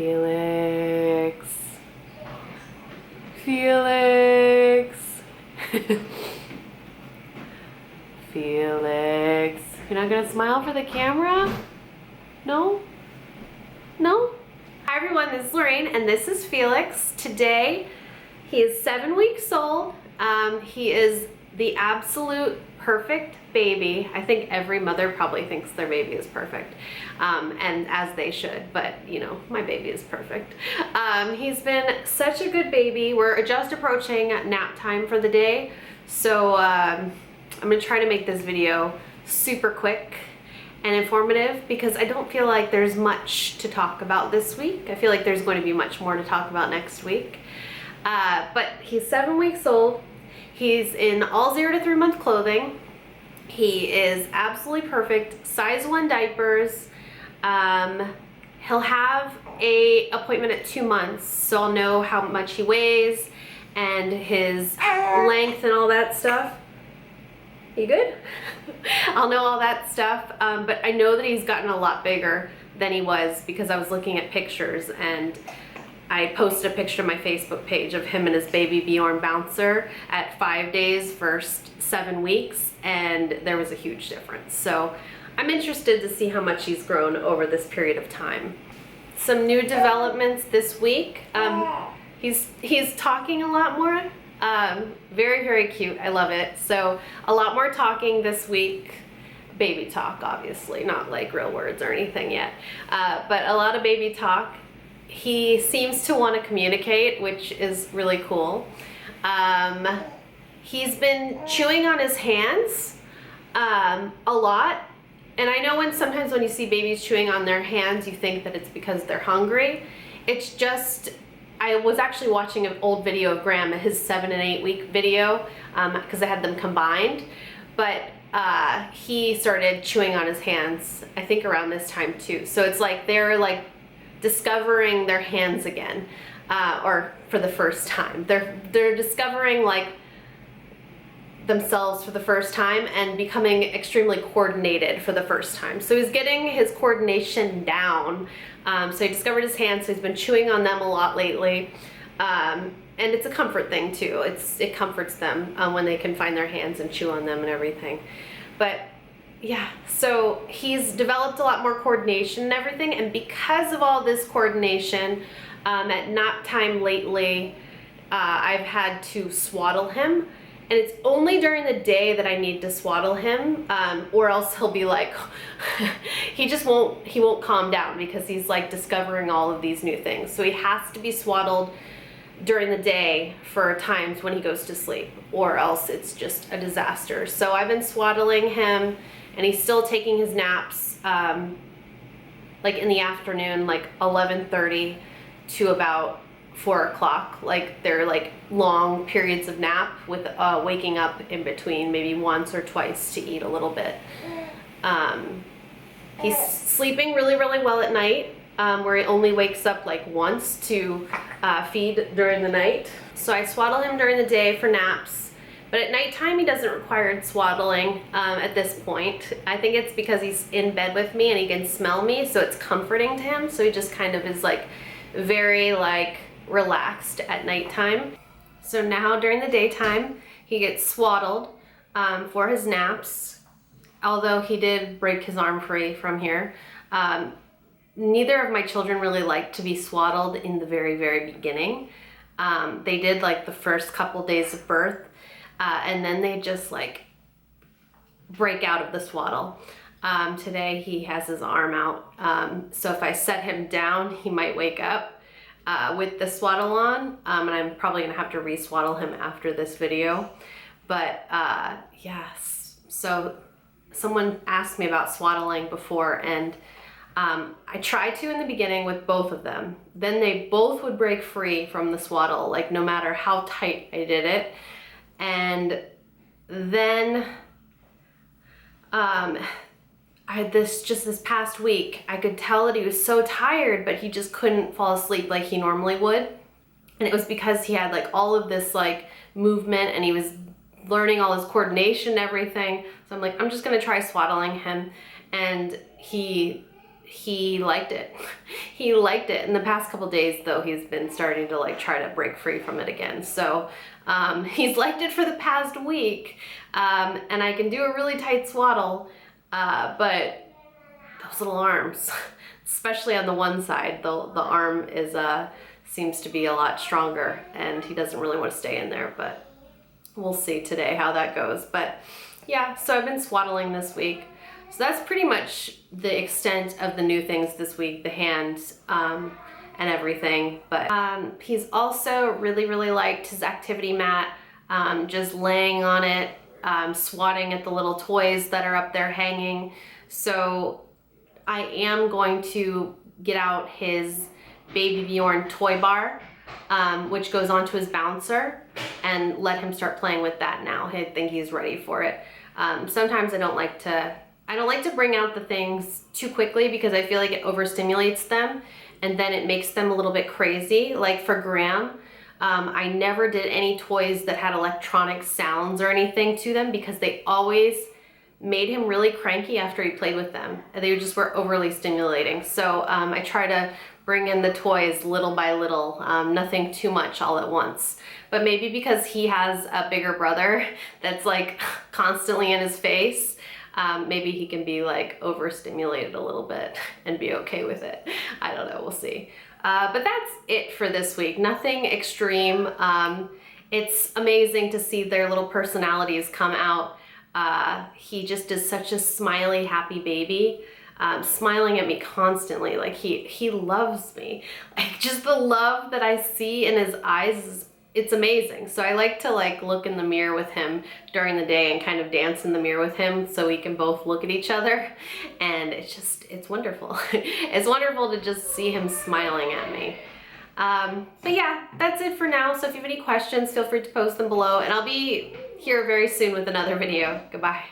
Felix. Felix. Felix. You're not gonna smile for the camera? No? No? Hi everyone, this is Lorraine and this is Felix. Today, he is 7 weeks old. He is the absolute perfect baby. I think every mother probably thinks their baby is perfect, and as they should, but you know, my baby is perfect. He's been such a good baby. We're just approaching nap time for the day, so I'm gonna try to make this video super quick and informative because I don't feel like there's much to talk about this week. I feel like there's going to be much more to talk about next week. But he's 7 weeks old. He's in all 0 to 3 month clothing. He is absolutely perfect. Size 1 diapers. He'll have a appointment at 2 months, so I'll know how much he weighs and his length and all that stuff. You good? I'll know all that stuff, but I know that he's gotten a lot bigger than he was because I was looking at pictures and I posted a picture on my Facebook page of him and his baby Bjorn Bouncer at 5 days versus 7 weeks, and there was a huge difference. So I'm interested to see how much he's grown over this period of time. Some new developments this week. He's talking a lot more. Very, very cute. I love it. So a lot more talking this week. Baby talk, obviously, not like real words or anything yet, but a lot of baby talk. He seems to want to communicate, which is really cool. He's been chewing on his hands a lot. And I know sometimes when you see babies chewing on their hands, you think that it's because they're hungry. It's just, I was actually watching an old video of Graham, his 7 and 8 week video, because I had them combined. But he started chewing on his hands, I think around this time too. So it's like they're like discovering their hands again, or for the first time. They're discovering like themselves for the first time and becoming extremely coordinated for the first time. So he's getting his coordination down. So he discovered his hands, so he's been chewing on them a lot lately. And it's a comfort thing too. It comforts them when they can find their hands and chew on them and everything. But yeah, so he's developed a lot more coordination and everything, and because of all this coordination, at nap time lately, I've had to swaddle him, and it's only during the day that I need to swaddle him, or else he'll be like, he won't calm down because he's like discovering all of these new things. So he has to be swaddled during the day for times when he goes to sleep, or else it's just a disaster. So I've been swaddling him, and he's still taking his naps like in the afternoon, like 11:30 to about 4 o'clock. Like they're like long periods of nap with waking up in between, maybe once or twice to eat a little bit. He's sleeping really, really well at night, where he only wakes up like once to feed during the night. So I swaddle him during the day for naps. But at nighttime, he doesn't require swaddling at this point. I think it's because he's in bed with me and he can smell me, so it's comforting to him. So he just kind of is like very like relaxed at nighttime. So now during the daytime, he gets swaddled for his naps. Although he did break his arm free from here. Neither of my children really like to be swaddled in the very, very beginning. They did like the first couple days of birth. And then they just like break out of the swaddle. Today he has his arm out, so if I set him down, he might wake up with the swaddle on, and I'm probably gonna have to re-swaddle him after this video. But yes, so someone asked me about swaddling before, and I tried to in the beginning with both of them. Then they both would break free from the swaddle, like no matter how tight I did it. And then this past week, I could tell that he was so tired, but he just couldn't fall asleep like he normally would. And it was because he had like all of this like movement, and he was learning all his coordination and everything. So I'm like, I'm just gonna try swaddling him. And he he liked it. He liked it. In the past couple days though, he's been starting to like try to break free from it again. So he's liked it for the past week, and I can do a really tight swaddle, but those little arms, especially on the one side, the arm is seems to be a lot stronger, and he doesn't really want to stay in there, but we'll see today how that goes. But yeah, so I've been swaddling this week. So that's pretty much the extent of the new things this week, the hands and everything. But he's also really liked his activity mat, just laying on it, swatting at the little toys that are up there hanging. So I am going to get out his Baby Bjorn toy bar, which goes onto his bouncer, and let him start playing with that now. I think he's ready for it. Sometimes I don't like to bring out the things too quickly because I feel like it overstimulates them and then it makes them a little bit crazy. Like for Graham, I never did any toys that had electronic sounds or anything to them because they always made him really cranky after he played with them. They just were overly stimulating. So I try to bring in the toys little by little, nothing too much all at once. But maybe because he has a bigger brother that's like constantly in his face, maybe he can be like overstimulated a little bit and be okay with it. I don't know, we'll see. But that's it for this week. Nothing extreme. It's amazing to see their little personalities come out. He just is such a smiley, happy baby, smiling at me constantly. Like he loves me. Like just the love that I see in his eyes it's amazing. So I like to like look in the mirror with him during the day and kind of dance in the mirror with him so we can both look at each other, and it's wonderful. It's wonderful to just see him smiling at me. But yeah, that's it for now. So if you have any questions, feel free to post them below, and I'll be here very soon with another video. Goodbye.